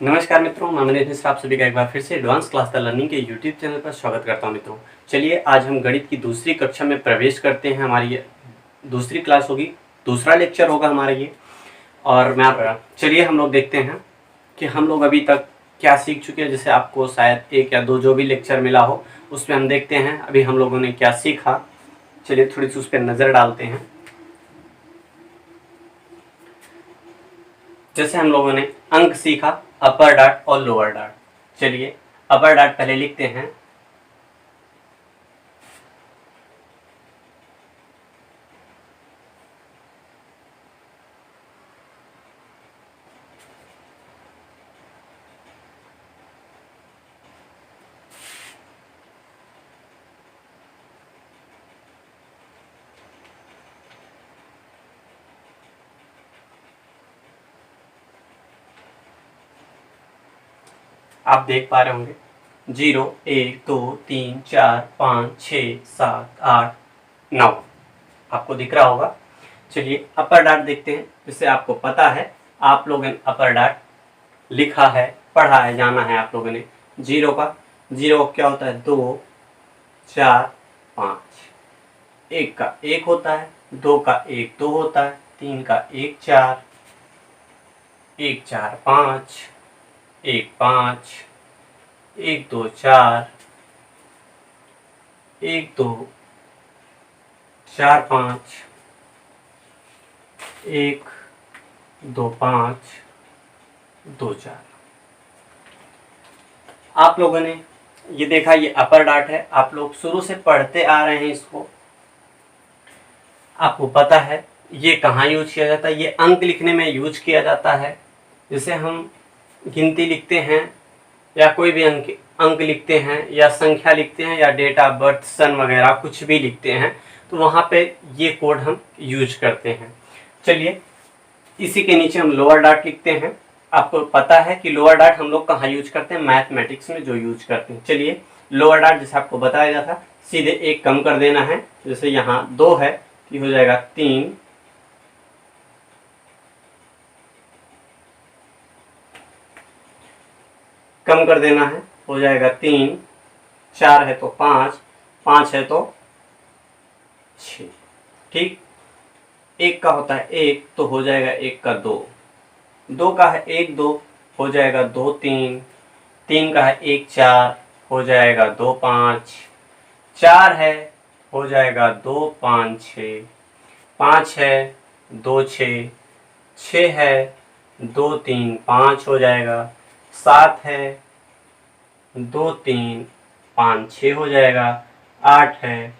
नमस्कार मित्रों, मैं मनीष मिश्रा आप सभी का एक बार फिर से एडवांस क्लास द लर्निंग के यूट्यूब चैनल पर स्वागत करता हूं। मित्रों चलिए आज हम गणित की दूसरी कक्षा में प्रवेश करते हैं। हमारी ये दूसरी क्लास होगी, दूसरा लेक्चर होगा हमारा ये। और चलिए हम लोग देखते हैं कि हम लोग अभी तक क्या सीख चुके हैं। जैसे आपको शायद एक या दो जो भी लेक्चर मिला हो उसमें हम देखते हैं अभी हम लोगों ने क्या सीखा। चलिए थोड़ी सी उस पर नज़र डालते हैं। जैसे हम लोगों ने अंक सीखा, अपर डॉट और लोअर डॉट। चलिए अपर डॉट पहले लिखते हैं। आप देख पा रहे होंगे 0 1 2 3 4 5 6 7 8 9 आपको दिख रहा होगा। चलिए अपर डॉट देखते हैं। जैसे आपको पता है, आप लोगों ने अपर डॉट लिखा है, पढ़ा है, जाना है आप लोगों ने। जीरो क्या होता है? 2 4 5। एक का एक होता है, दो का एक दो होता है, तीन का एक चार, एक चार पाँच, एक पाँच, एक दो चार, एक दो चार पाँच, एक दो पाँच, दो चार। आप लोगों ने ये देखा, ये अपर डॉट है। आप लोग शुरू से पढ़ते आ रहे हैं इसको, आपको पता है ये कहाँ यूज किया जाता है। ये अंक लिखने में यूज किया जाता है। जैसे हम गिनती लिखते हैं या कोई भी अंक लिखते हैं या संख्या लिखते हैं या डेट ऑफ बर्थ, सन वगैरह कुछ भी लिखते हैं तो वहाँ पे ये कोड हम यूज करते हैं। चलिए इसी के नीचे हम लोअर डॉट लिखते हैं। आपको पता है कि लोअर डॉट हम लोग कहाँ यूज करते हैं? मैथमेटिक्स में जो यूज करते हैं। चलिए लोअर डॉट जैसे आपको बताया गया था, सीधे एक कम कर देना है। जैसे यहाँ 2 है कि हो जाएगा 3, कम कर देना है, हो जाएगा 3, 4 है तो 5, 5 है तो 6। ठीक, एक का होता है 1 तो हो जाएगा 1 का 2, 2 का है 1 2 हो जाएगा 2 3, 3 का है 1 4 हो जाएगा 2 5, 4 है हो जाएगा 2 5 6, 5 है 2 6, 6 है 2 3 5 हो जाएगा, 7 है 2 3 5 6 हो जाएगा, 8 है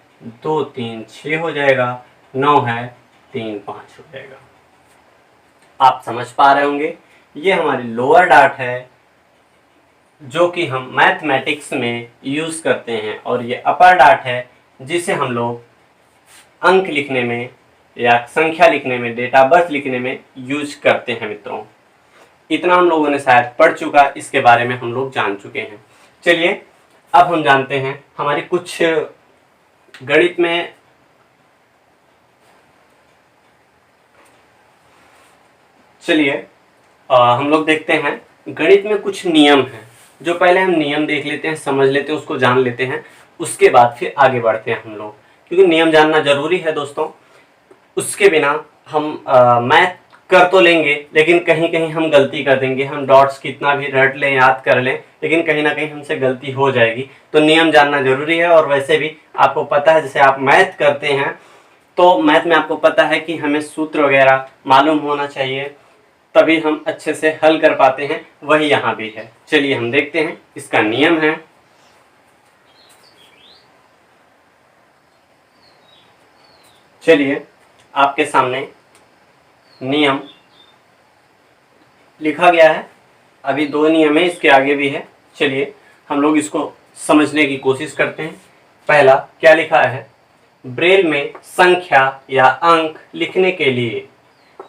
2 3 6 हो जाएगा, 9 है 3 5 हो जाएगा। आप समझ पा रहे होंगे ये हमारी लोअर डॉट है जो कि हम मैथमेटिक्स में यूज करते हैं, और ये अपर डॉट है जिसे हम लोग अंक लिखने में या संख्या लिखने में, डेट ऑफ बर्थ लिखने में यूज करते हैं। मित्रों इतना हम लोगों ने शायद पढ़ चुका, इसके बारे में हम लोग जान चुके हैं। चलिए अब हम जानते हैं हमारी कुछ गणित में चलिए हम लोग देखते हैं गणित में कुछ नियम हैं। जो पहले हम नियम देख लेते हैं, समझ लेते हैं, उसको जान लेते हैं, उसके बाद फिर आगे बढ़ते हैं हम लोग, क्योंकि नियम जानना जरूरी है दोस्तों। उसके बिना हम मैथ कर तो लेंगे लेकिन कहीं कहीं हम गलती कर देंगे। हम डॉट्स कितना भी रट लें, याद कर लें, लेकिन कहीं ना कहीं हमसे गलती हो जाएगी। तो नियम जानना जरूरी है। और वैसे भी आपको पता है, जैसे आप मैथ करते हैं तो मैथ में आपको पता है कि हमें सूत्र वगैरह मालूम होना चाहिए, तभी हम अच्छे से हल कर पाते हैं। वही यहाँ भी है। चलिए हम देखते हैं, इसका नियम है। चलिए आपके सामने नियम लिखा गया है। अभी 2 नियम है, इसके आगे भी है। चलिए हम लोग इसको समझने की कोशिश करते हैं। पहला क्या लिखा है? ब्रेल में संख्या या अंक लिखने के लिए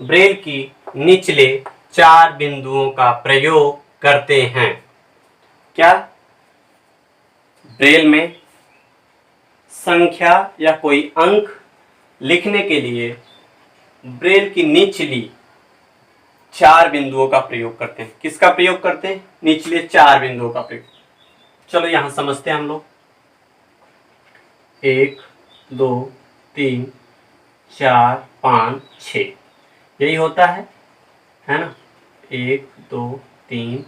ब्रेल की निचले 4 बिंदुओं का प्रयोग करते हैं। क्या? ब्रेल में संख्या या कोई अंक लिखने के लिए ब्रेल की निचली 4 बिंदुओं का प्रयोग करते हैं। किसका प्रयोग करते हैं? निचले 4 बिंदुओं का प्रयोग। चलो यहां समझते हैं हम लोग। 1 2 3 4 5 6 यही होता है ना? 1 2 3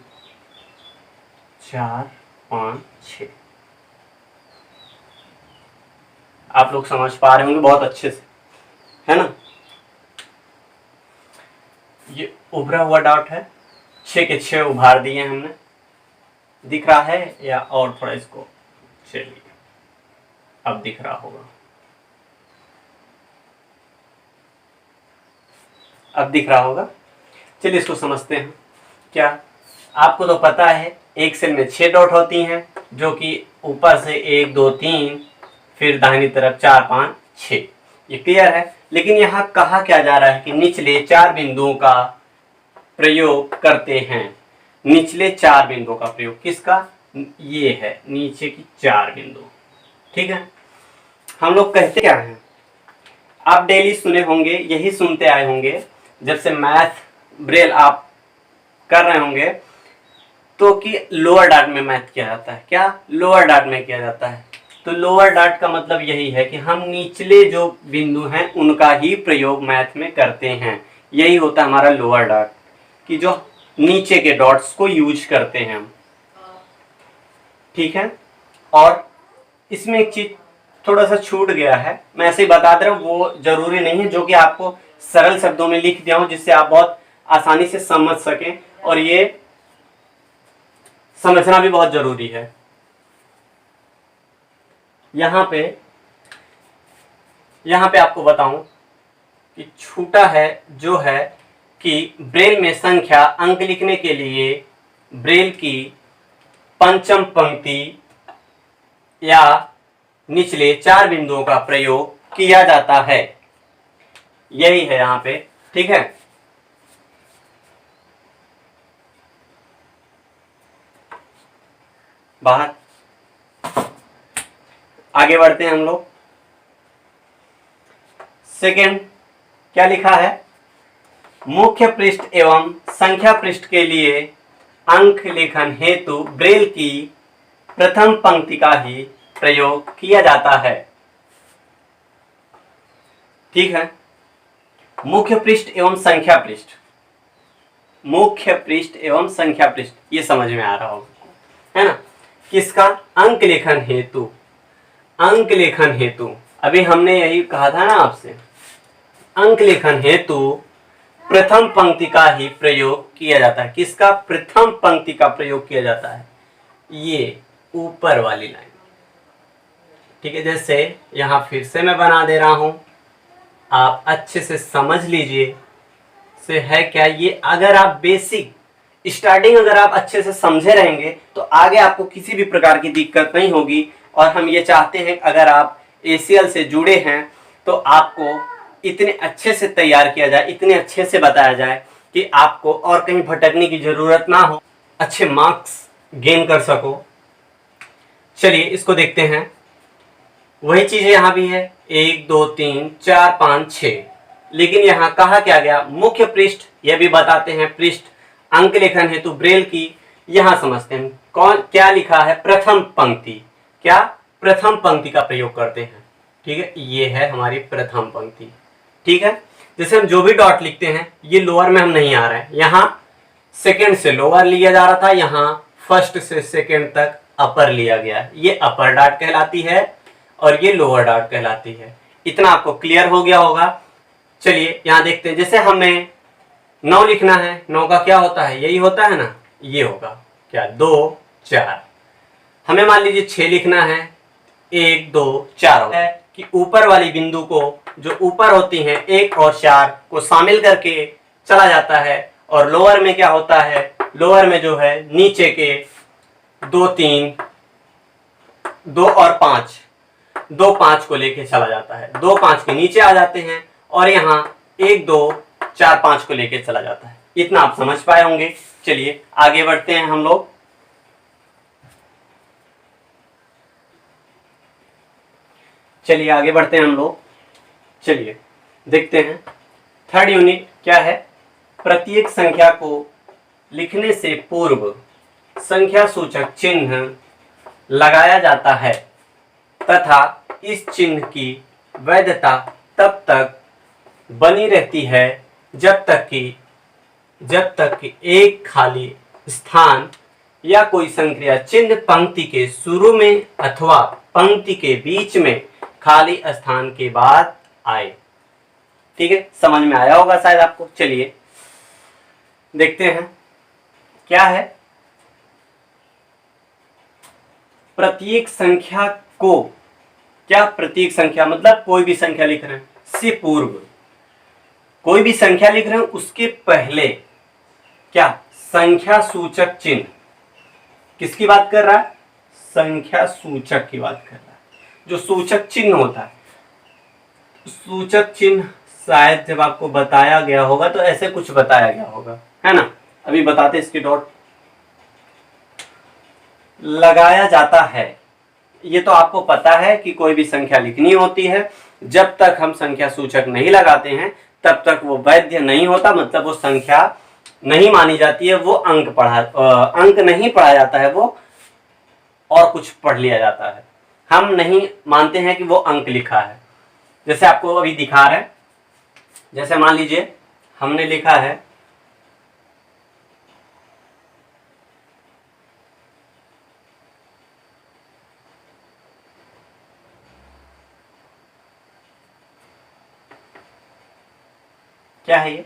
4 5 6 आप लोग समझ पा रहे होंगे बहुत अच्छे से, है ना? ये उभरा हुआ डॉट है, 6 के 6 उभार दिए हमने। दिख रहा है या और थोड़ा इसको, चलिए अब दिख रहा होगा, अब दिख रहा होगा। चलिए इसको समझते हैं। क्या आपको तो पता है एक सेल में 6 डॉट होती हैं, जो कि ऊपर से 1 2 3 फिर दाहिनी तरफ 4 5 6, ये क्लियर है। लेकिन यहाँ कहा क्या जा रहा है कि निचले 4 बिंदुओं का प्रयोग करते हैं। निचले 4 बिंदुओं का प्रयोग किसका? ये है नीचे की 4 बिंदु, ठीक है। हम लोग कहते क्या हैं, आप डेली सुने होंगे, यही सुनते आए होंगे जब से मैथ ब्रेल आप कर रहे होंगे, तो कि लोअर डॉट में मैथ किया जाता है। क्या? लोअर डॉट में किया जाता है। तो लोअर डॉट का मतलब यही है कि हम निचले जो बिंदु हैं उनका ही प्रयोग मैथ में करते हैं। यही होता है हमारा लोअर डॉट, कि जो नीचे के डॉट्स को यूज करते हैं हम, ठीक है। और इसमें एक चीज थोड़ा सा छूट गया है, मैं ऐसे ही बता दे रहा हूँ, वो जरूरी नहीं है, जो कि आपको सरल शब्दों में लिख दिया हूं जिससे आप बहुत आसानी से समझ सकें, और ये समझना भी बहुत जरूरी है। यहां पे आपको बताऊं कि छूटा है जो है कि ब्रेल में संख्या अंक लिखने के लिए ब्रेल की पंचम पंक्ति या निचले 4 बिंदुओं का प्रयोग किया जाता है। यही है यहां पे, ठीक है। बाहर आगे बढ़ते हैं हम लोग। सेकेंड क्या लिखा है? मुख्य पृष्ठ एवं संख्या पृष्ठ के लिए अंक लेखन हेतु ब्रेल की प्रथम पंक्ति का ही प्रयोग किया जाता है, ठीक है। मुख्य पृष्ठ एवं संख्या पृष्ठ, मुख्य पृष्ठ एवं संख्या पृष्ठ, ये समझ में आ रहा होगा, है ना? किसका? अंक लेखन हेतु। अंक लेखन हेतु, अभी हमने यही कहा था ना आपसे, अंक लेखन हेतु प्रथम पंक्ति का ही प्रयोग किया जाता है। किसका? प्रथम पंक्ति का प्रयोग किया जाता है, ये ऊपर वाली लाइन, ठीक है। जैसे यहां फिर से मैं बना दे रहा हूं, आप अच्छे से समझ लीजिए से है क्या ये। अगर आप बेसिक स्टार्टिंग अगर आप अच्छे से समझे रहेंगे तो आगे आपको किसी भी प्रकार की दिक्कत नहीं होगी। और हम ये चाहते हैं अगर आप ACL से जुड़े हैं तो आपको इतने अच्छे से तैयार किया जाए, इतने अच्छे से बताया जाए कि आपको और कहीं भटकने की जरूरत ना हो, अच्छे मार्क्स गेन कर सको। चलिए इसको देखते हैं। वही चीज यहां भी है, 1 2 3 4 5 6, लेकिन यहां कहा क्या गया? मुख्य पृष्ठ, यह भी बताते हैं पृष्ठ अंक लेखन हेतु ब्रेल की। यहां समझते हैं कौन क्या लिखा है? प्रथम पंक्ति। क्या? प्रथम पंक्ति का प्रयोग करते हैं, ठीक है। ये है हमारी प्रथम पंक्ति, ठीक है। जैसे हम जो भी डॉट लिखते हैं ये लोअर में हम नहीं आ रहे हैं, यहाँ सेकेंड से लोअर लिया जा रहा था, यहाँ फर्स्ट से सेकेंड तक अपर लिया गया। ये अपर डॉट कहलाती है और ये लोअर डॉट कहलाती है। इतना आपको क्लियर हो गया होगा। चलिए यहां देखते हैं, जैसे हमें 9 लिखना है, 9 का क्या होता है? यही होता है ना, ये होगा क्या? 2 4। हमें मान लीजिए 6 लिखना है, 1 2 4 है कि ऊपर वाली बिंदु को, जो ऊपर होती हैं 1 और 4 को शामिल करके चला जाता है। और लोअर में क्या होता है? लोअर में जो है नीचे के 2 3 2 और 5, 2 5 को लेके चला जाता है। 2 5 के नीचे आ जाते हैं और यहाँ 1 2 4 5 को लेके चला जाता है। इतना आप समझ पाए होंगे। चलिए आगे बढ़ते हैं हम लोग। चलिए आगे बढ़ते हैं हम लोग। चलिए देखते हैं थर्ड यूनिट क्या है? प्रत्येक संख्या को लिखने से पूर्व संख्या सूचक चिन्ह लगाया जाता है तथा इस चिन्ह की वैधता तब तक बनी रहती है जब तक कि एक खाली स्थान या कोई संक्रिया चिन्ह पंक्ति के शुरू में अथवा पंक्ति के बीच में खाली स्थान के बाद आए। ठीक है, समझ में आया होगा शायद आपको। चलिए देखते हैं क्या है। प्रत्येक संख्या को, क्या प्रत्येक संख्या मतलब कोई भी संख्या लिख रहे हैं से पूर्व, कोई भी संख्या लिख रहे हैं उसके पहले क्या संख्या सूचक चिन्ह, किसकी बात कर रहा है? संख्या सूचक की बात कर रहा है। जो सूचक चिन्ह होता है, सूचक चिन्ह शायद जब आपको बताया गया होगा तो ऐसे कुछ बताया गया होगा, है ना। अभी बताते इसके डॉट लगाया जाता है। ये तो आपको पता है कि कोई भी संख्या लिखनी होती है, जब तक हम संख्या सूचक नहीं लगाते हैं तब तक वो वैध नहीं होता, मतलब वो संख्या नहीं मानी जाती है, वो अंक नहीं पढ़ा जाता है, वो और कुछ पढ़ लिया जाता है। हम नहीं मानते हैं कि वो अंक लिखा है। जैसे आपको अभी दिखा रहे हैं, जैसे मान लीजिए हमने लिखा है क्या है ये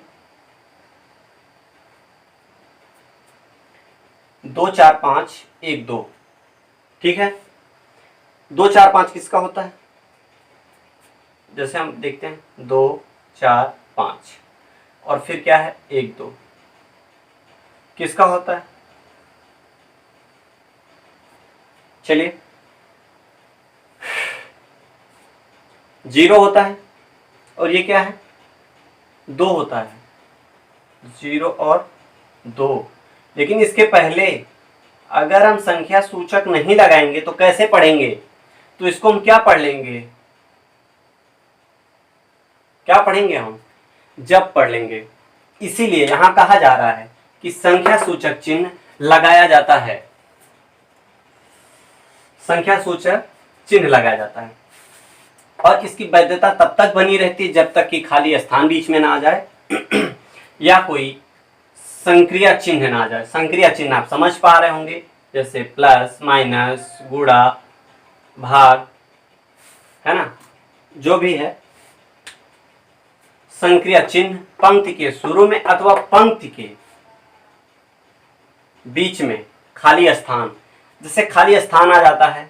2 4 5 1 2। ठीक है, 2 4 5 किसका होता है? जैसे हम देखते हैं 2 4 5 और फिर क्या है 1 2 किसका होता है? चलिए 0 होता है और ये क्या है 2 होता है, 0 और 2। लेकिन इसके पहले अगर हम संख्या सूचक नहीं लगाएंगे तो कैसे पढ़ेंगे? तो इसको हम क्या पढ़ लेंगे? क्या पढ़ेंगे हम? जब पढ़ लेंगे। इसीलिए यहां कहा जा रहा है कि संख्या सूचक चिन्ह लगाया जाता है, संख्या सूचक चिन्ह लगाया जाता है और इसकी वैधता तब तक बनी रहती है जब तक कि खाली स्थान बीच में ना आ जाए या कोई संक्रिया चिन्ह ना आ जाए। संक्रिया चिन्ह आप समझ पा रहे होंगे, जैसे प्लस माइनस गुणा भाग, है ना, जो भी है संक्रिया चिन्ह पंक्ति के शुरू में अथवा पंक्ति के बीच में खाली स्थान, जैसे खाली स्थान आ जाता है,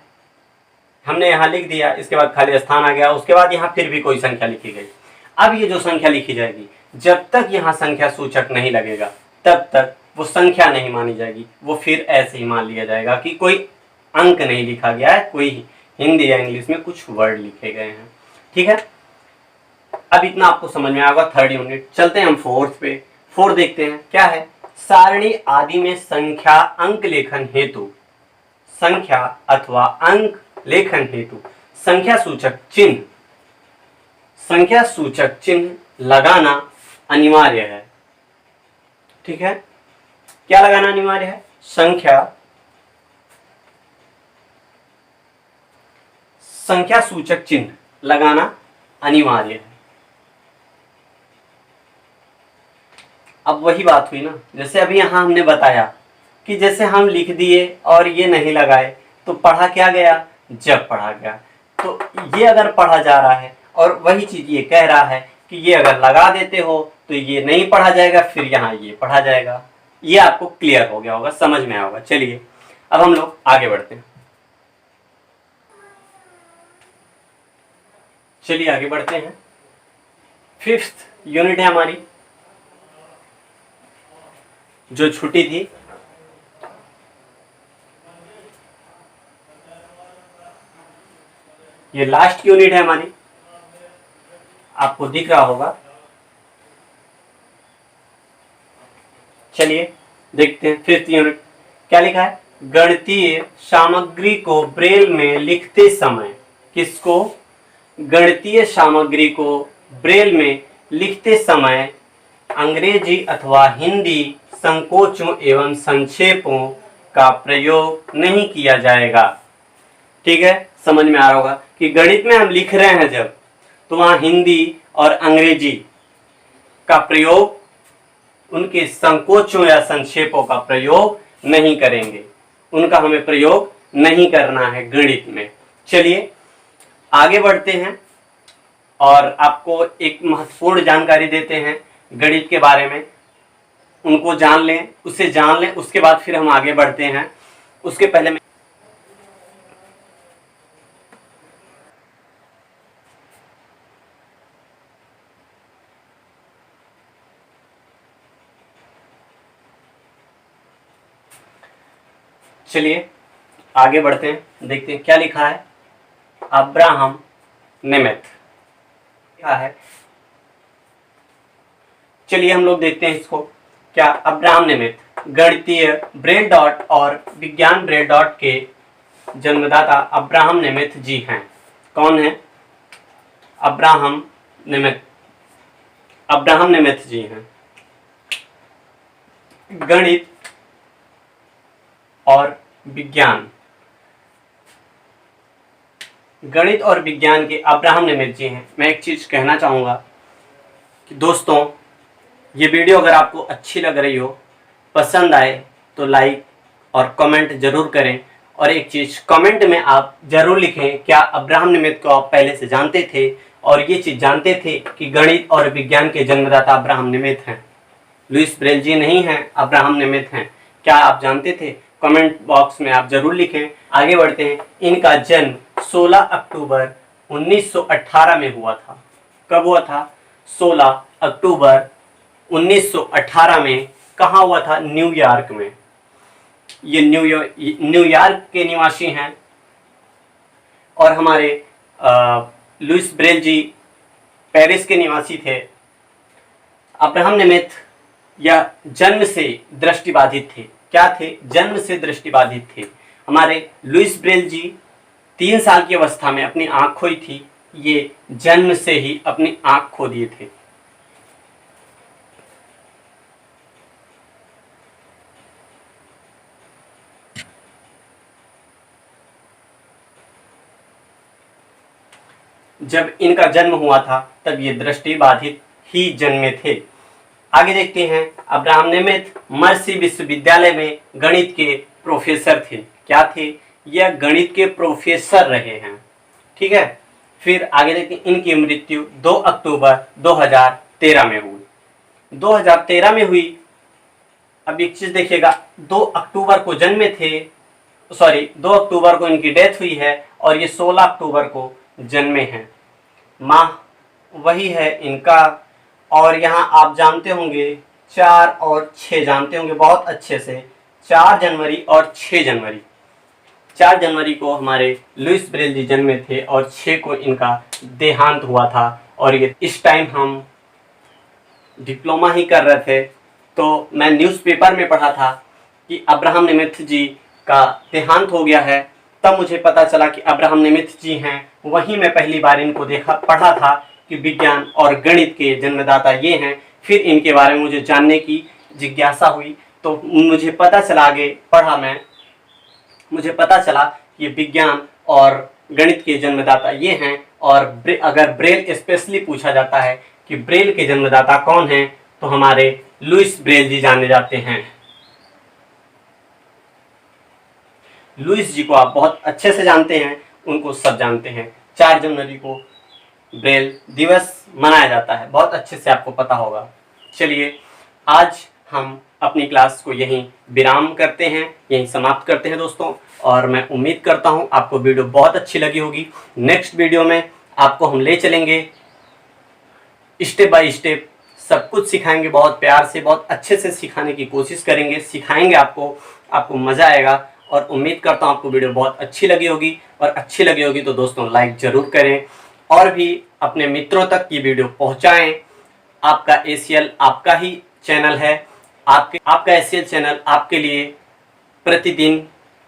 हमने यहाँ लिख दिया, इसके बाद खाली स्थान आ गया, उसके बाद यहाँ फिर भी कोई संख्या लिखी गई। अब ये जो संख्या लिखी जाएगी, जब तक यहाँ संख्या सूचक नहीं लगेगा तब तक वो संख्या नहीं मानी जाएगी, वो फिर ऐसे ही मान लिया जाएगा कि कोई अंक नहीं लिखा गया है, कोई हिंदी या इंग्लिश में कुछ वर्ड लिखे गए हैं। ठीक है, अब इतना आपको समझ में आएगा। 3rd यूनिट चलते हैं हम 4th पे। 4 देखते हैं क्या है। सारणी आदि में संख्या अंक लेखन हेतु, संख्या अथवा अंक लेखन हेतु संख्या सूचक चिन्ह लगाना अनिवार्य है। ठीक है, क्या लगाना अनिवार्य है? संख्या सूचक चिन्ह लगाना अनिवार्य है। अब वही बात हुई ना, जैसे अभी यहां हमने बताया कि जैसे हम लिख दिए और ये नहीं लगाए तो पढ़ा क्या गया? जब पढ़ा गया। तो ये अगर पढ़ा जा रहा है और वही चीज ये कह रहा है कि ये अगर लगा देते हो तो ये नहीं पढ़ा जाएगा, फिर यहाँ ये पढ़ा जाएगा। ये आपको क्लियर हो गया होगा, समझ में आया होगा। चलिए अब हम लोग आगे बढ़ते हैं। चलिए आगे बढ़ते हैं। 5th यूनिट है हमारी, जो छुट्टी थी। ये लास्ट यूनिट है हमारी, आपको दिख रहा होगा। चलिए देखते हैं 5th यूनिट क्या लिखा है। गणितीय सामग्री को ब्रेल में लिखते समय, किसको? गणितीय सामग्री को ब्रेल में लिखते समय अंग्रेजी अथवा हिंदी संकोचों एवं संक्षेपों का प्रयोग नहीं किया जाएगा। ठीक है, समझ में आ रहा होगा कि गणित में हम लिख रहे हैं जब, तो वहां हिंदी और अंग्रेजी का प्रयोग, उनके संकोचों या संक्षेपों का प्रयोग नहीं करेंगे, उनका हमें प्रयोग नहीं करना है गणित में। चलिए आगे बढ़ते हैं और आपको एक महत्वपूर्ण जानकारी देते हैं गणित के बारे में, उनको जान लें, उसे जान लें, उसके बाद फिर हम आगे बढ़ते हैं। उसके पहले मैं चलिए आगे बढ़ते हैं, देखते हैं क्या लिखा है। अब्राहम नेमेथ क्या है, चलिए हम लोग देखते हैं इसको। क्या अब्राहम नेमेथ गणितीय ब्रेल डॉट और विज्ञान ब्रेल डॉट के जन्मदाता अब्राहम नेमेथ जी हैं। कौन है? अब्राहम नेमेथ, अब्राहम नेमेथ जी हैं। गणित और विज्ञान, गणित और विज्ञान के अब्राहम नेमेथ जी हैं। मैं एक चीज कहना चाहूंगा कि दोस्तों, ये वीडियो अगर आपको अच्छी लग रही हो, पसंद आए, तो लाइक और कमेंट जरूर करें। और एक चीज कमेंट में आप जरूर लिखें, क्या अब्राहम नेमेथ को आप पहले से जानते थे और ये चीज जानते थे कि गणित और विज्ञान के जन्मदाता अब्राहम नेमेथ हैं, लुईस ब्रेल जी नहीं हैं, अब्राहम नेमेथ हैं। क्या आप जानते थे? कमेंट बॉक्स में आप जरूर लिखें। आगे बढ़ते हैं। इनका जन्म 16 अक्टूबर 1918 में हुआ था। कब हुआ था? 16 अक्टूबर 1918 में। कहाँ हुआ था? न्यूयॉर्क में। ये न्यूयॉर्क के निवासी हैं। और हमारे लुईस ब्रेल जी पेरिस के निवासी थे। अब्राहम नेमेथ यह जन्म से दृष्टिबाधित थे। क्या थे? जन्म से दृष्टिबाधित थे। हमारे लुईस ब्रेल जी 3 साल की अवस्था में अपनी आंख खोई थी, ये जन्म से ही अपनी आंख खो दिए थे। जब इनका जन्म हुआ था तब ये दृष्टिबाधित ही जन्मे थे। आगे देखते हैं। अब्राहम नेमेथ मर्सी विश्वविद्यालय में गणित के प्रोफेसर थे। क्या थे? यह गणित के प्रोफेसर रहे हैं। ठीक है। फिर आगे देखते हैं। इनकी मृत्यु 2 अक्टूबर 2013 में हुई। 2013 में हुई। अब एक चीज देखिएगा, 2 अक्टूबर को जन्मे थे, 2 अक्टूबर को इनकी डेथ हुई है और ये 16 अक्टूबर को जन्मे हैं। माह वही है इनका। और यहाँ आप जानते होंगे 4 और 6 जानते होंगे बहुत अच्छे से। 4 जनवरी और 6 जनवरी। 4 जनवरी को हमारे लुईस ब्रेल जी जन्मे थे और 6 को इनका देहांत हुआ था। और ये इस टाइम हम डिप्लोमा ही कर रहे थे, तो मैं न्यूज़पेपर में पढ़ा था कि अब्राहम नेमेथ जी का देहांत हो गया है। तब मुझे पता चला कि अब्राहम नेमेथ जी हैं। वहीं मैं पहली बार इनको पढ़ा था कि विज्ञान और गणित के जन्मदाता ये हैं। फिर इनके बारे में मुझे जानने की जिज्ञासा हुई, तो मुझे पता चला, आगे पढ़ा मैं, मुझे पता चला कि विज्ञान और गणित के जन्मदाता ये हैं। और अगर ब्रेल स्पेशली पूछा जाता है कि ब्रेल के जन्मदाता कौन हैं, तो हमारे लुईस ब्रेल जी जाने जाते हैं। लुईस जी को आप बहुत अच्छे से जानते हैं, उनको सब जानते हैं। 4 जनवरी को ब्रेल दिवस मनाया जाता है, बहुत अच्छे से आपको पता होगा। चलिए आज हम अपनी क्लास को यहीं विराम करते हैं, यहीं समाप्त करते हैं दोस्तों। और मैं उम्मीद करता हूं आपको वीडियो बहुत अच्छी लगी होगी। नेक्स्ट वीडियो में आपको हम ले चलेंगे, स्टेप बाय स्टेप सब कुछ सिखाएंगे, बहुत प्यार से, बहुत अच्छे से सिखाने की कोशिश करेंगे, सिखाएंगे आपको मज़ा आएगा। और उम्मीद करता हूँ आपको वीडियो बहुत अच्छी लगी होगी। और अच्छी लगी होगी तो दोस्तों लाइक ज़रूर करें और भी अपने मित्रों तक ये वीडियो पहुँचाएँ। आपका ACL आपका ही चैनल है, आपका ACL चैनल आपके लिए प्रतिदिन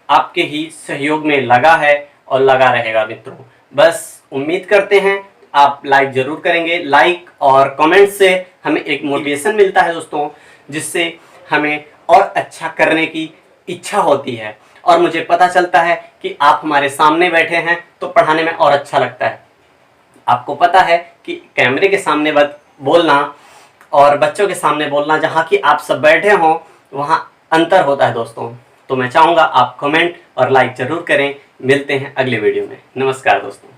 आपके ही सहयोग में लगा है और लगा रहेगा मित्रों। बस उम्मीद करते हैं आप लाइक ज़रूर करेंगे। लाइक और कमेंट से हमें एक मोटिवेशन मिलता है दोस्तों, जिससे हमें और अच्छा करने की इच्छा होती है। और मुझे पता चलता है कि आप हमारे सामने बैठे हैं तो पढ़ाने में और अच्छा लगता है। आपको पता है कि कैमरे के सामने बोलना और बच्चों के सामने बोलना, जहाँ कि आप सब बैठे हों, वहाँ अंतर होता है दोस्तों। तो मैं चाहूँगा आप कमेंट और लाइक ज़रूर करें। मिलते हैं अगले वीडियो में। नमस्कार दोस्तों।